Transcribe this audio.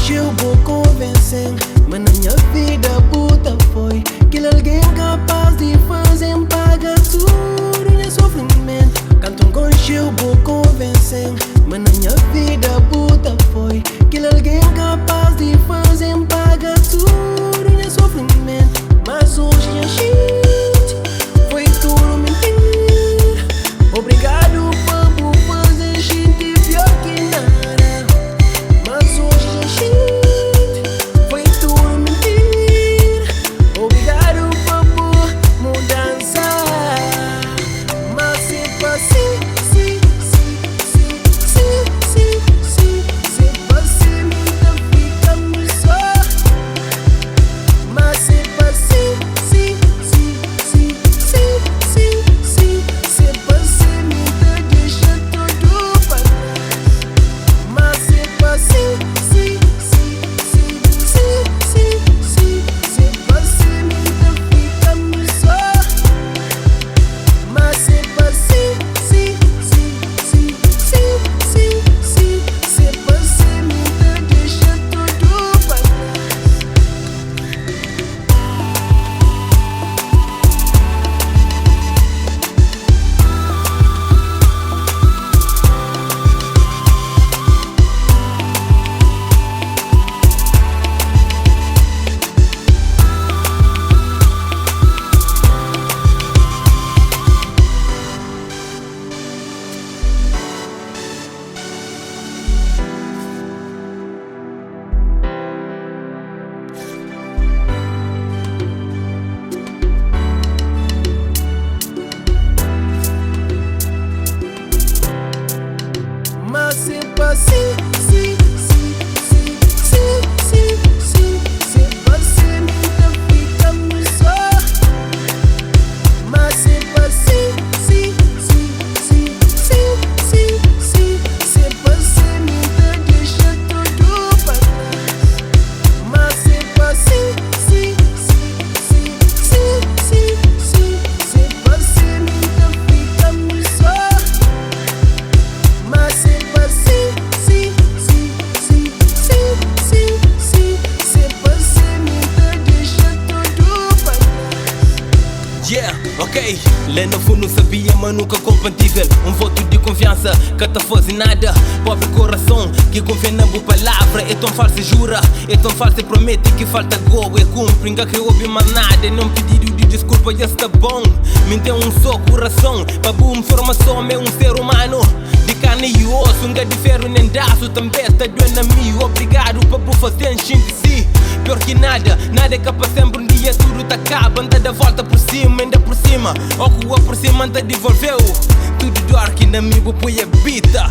encheu vou convencer, mas na minha vida puta foi que alguém capaz de fazer pagar tudo nesse sofrimento. Canto encheu vou convencer, mas na minha vida puta foi que alguém capaz de fazer pagar tudo nesse sofrimento. Mas hoje a shit foi tudo mentira. Obrigado por fazer shit pior que nada. Mas hoje a shit foi tudo mentira. Obrigado por mudança. Mas sempre assim, sim, sempre assim muita fica me só. Mas sempre assim, sim, sempre assim muita deixa tudo para trás. Mas sempre assim, sim, sempre assim muita fica me só. Mas sempre assim, sempre assim muita deixa tudo para trás. Mas sempre assim, sempre assim muita fica me só. Mas sempre assim, sempre assim muita deixa tudo para trás. Mas sempre assim, sempre assim muita fica me só. Mas sempre assim, sempre assim muita deixa tudo para trás. Yeah, ok. Lá no fundo sabia, mas nunca compatível. Voto de confiança que te faz nada. Pobre coração que confia na boa palavra. É tão falso e jura, é tão falso e promete que falta gol e cumpre. Ainda que ouve mais nada, não pedido de desculpa já está bom. Me tem só coração, para boa informação é ser humano. De carne e osso, um de ferro nem daço. Também está doendo a mim. Obrigado para fazer encher de si. Pior que nada, nada é capaz sempre um dia tudo tá acaba. Anda da volta por cima, ainda por cima. Ou rua por cima, anda devolveu. Tudo do ar que na mim vou pôr a bita.